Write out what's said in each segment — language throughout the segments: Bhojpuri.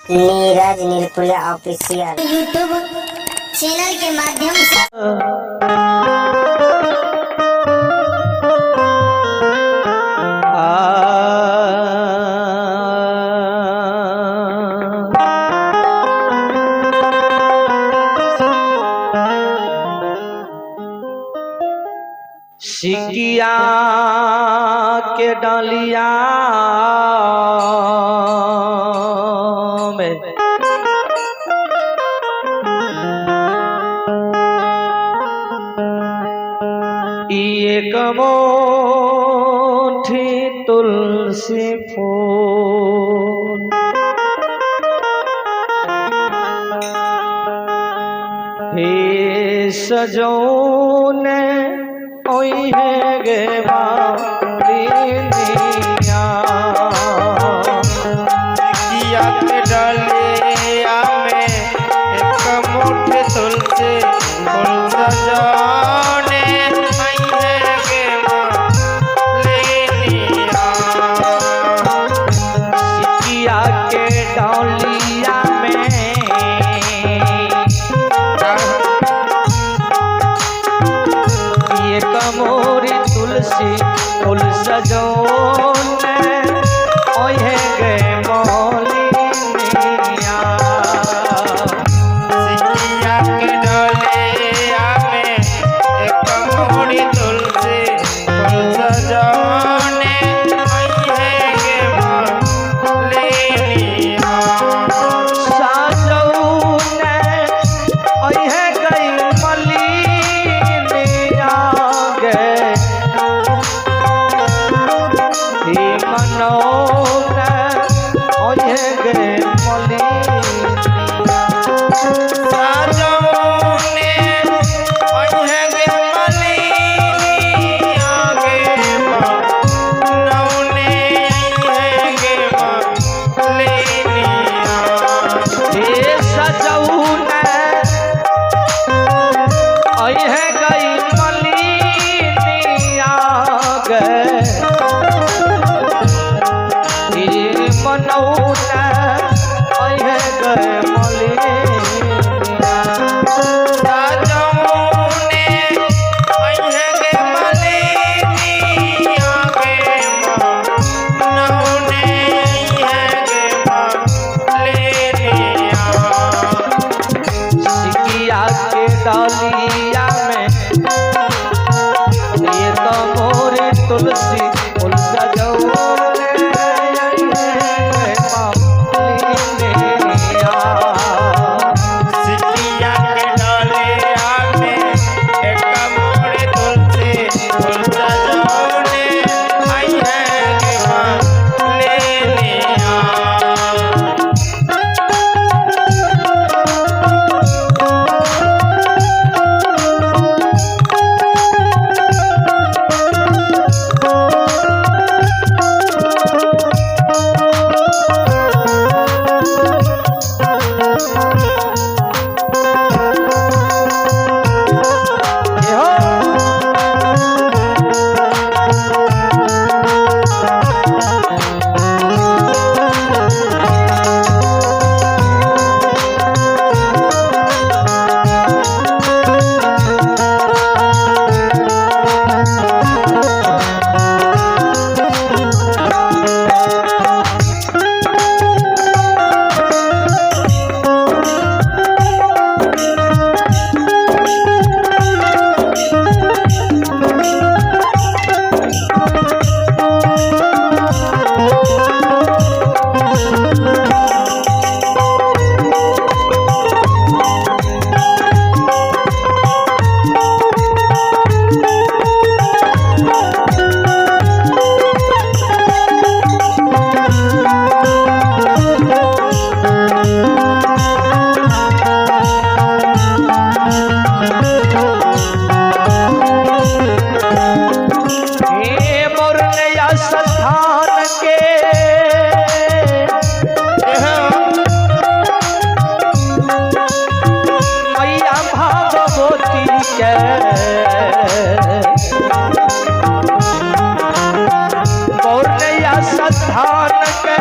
नीरज नीलपुरिया ऑफिशियल यूट्यूब चैनल के माध्यम से सिकिया के डालिया में एक मोठी तुलसी फूल हे सजोने ओई है गे मालिनिया सिकिया के डालिया में एक मोठी तुलसी फूल सजाने आई है गे मालिनिया। सिकिया के डालिया में एक मोरी तुलसी फूल सजोने ओहे गे मौलिनिया। सिकिया के डालिया में एक मोटी तुलसी फूल सजाने आई है गे मालिनिया। साजौने ओहे गई मलिनिया गे हे मनौने ओहे गे मलिनिया। साजोने ओहे गे मलिनिया गे मनौने आई है गे मलिनिया। हे सजौने ओहे गई मलिनिया गे हे मनौने ओहे गई मलिनिया। साजोने ओहे गे मलिनिया गे मनौने आई है गे मलिनिया। सिकिया के डालिया में एक मोरी तुलसी फूल सजौने आई है गे मलिनिया। सिकिया के डालिया में एक मोटी तुलसी फूल सजाने आई है गे मलिनिया। हे मोरनैया स्थान के मैया भागवती के मोरनैया स्थान के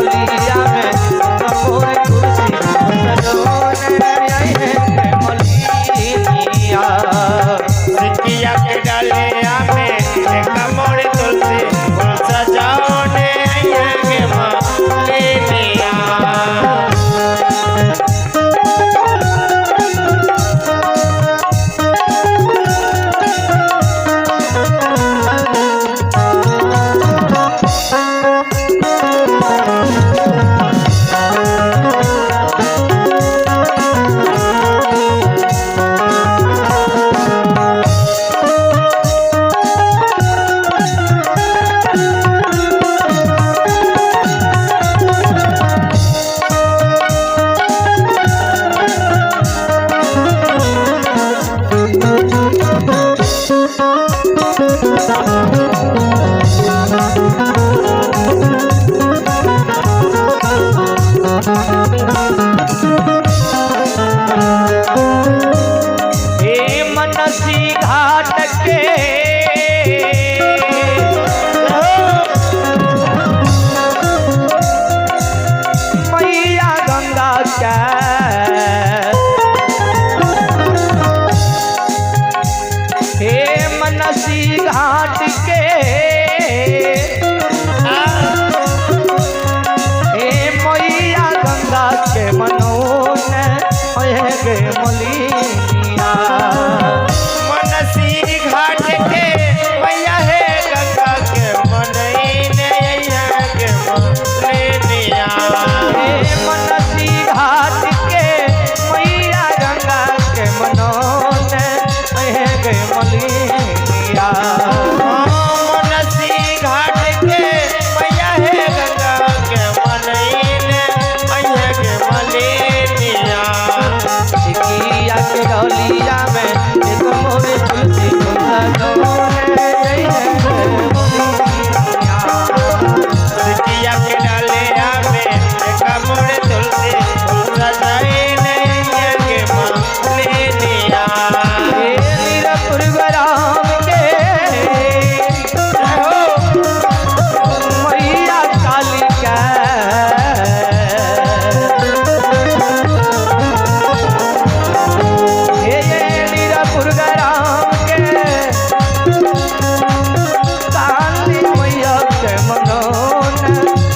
डलिया में मोरे तुलसी सजोने आई है मलिनिया। सिकिया के डलिया में एक मोरे तुलसी फूल सजाने आई है गे मलिनिया। हे मनसी घाट के मैया गंगा के हे मनसी घाट के हे मैया गंगा के मनोन गे मलिनिया। मनसी घाट के मैया है गंगा के मनईने आई है गे मलिनिया। हे मनसी घाट के मैया गंगा के मनोन गे मलिनिया। मनसी घाट के मैया है गंगा के मनईने आई है गे मलिनिया। सिकिया के डलिया में एक मोरे तुलसी फूल सजोने आई है मलिनिया। सिकिया के डलिया में एक मोरे तुलसी फूल सजाने आई है गे मलिनिया। हे नीरपुर ग्राम के मैया काली के हे नीरपुर ग्राम के काली मैया के मनोन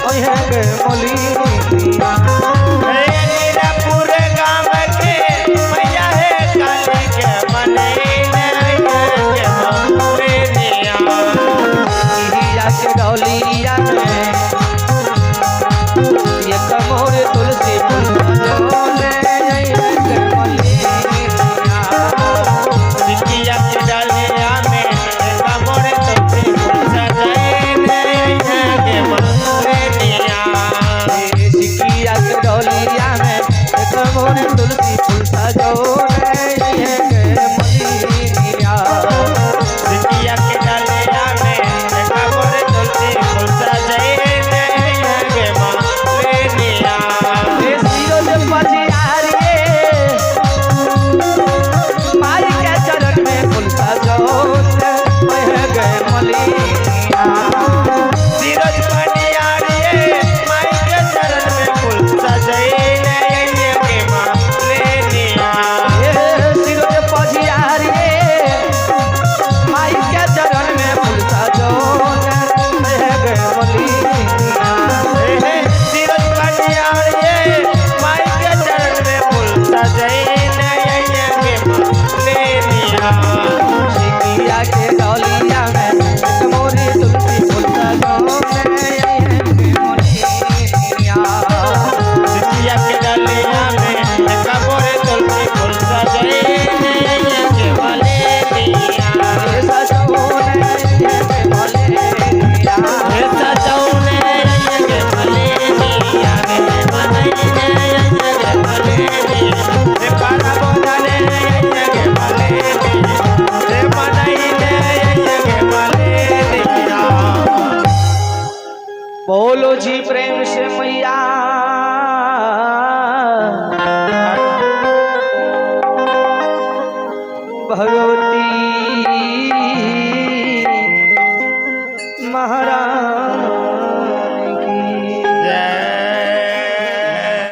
ओहे गे मलिनिया।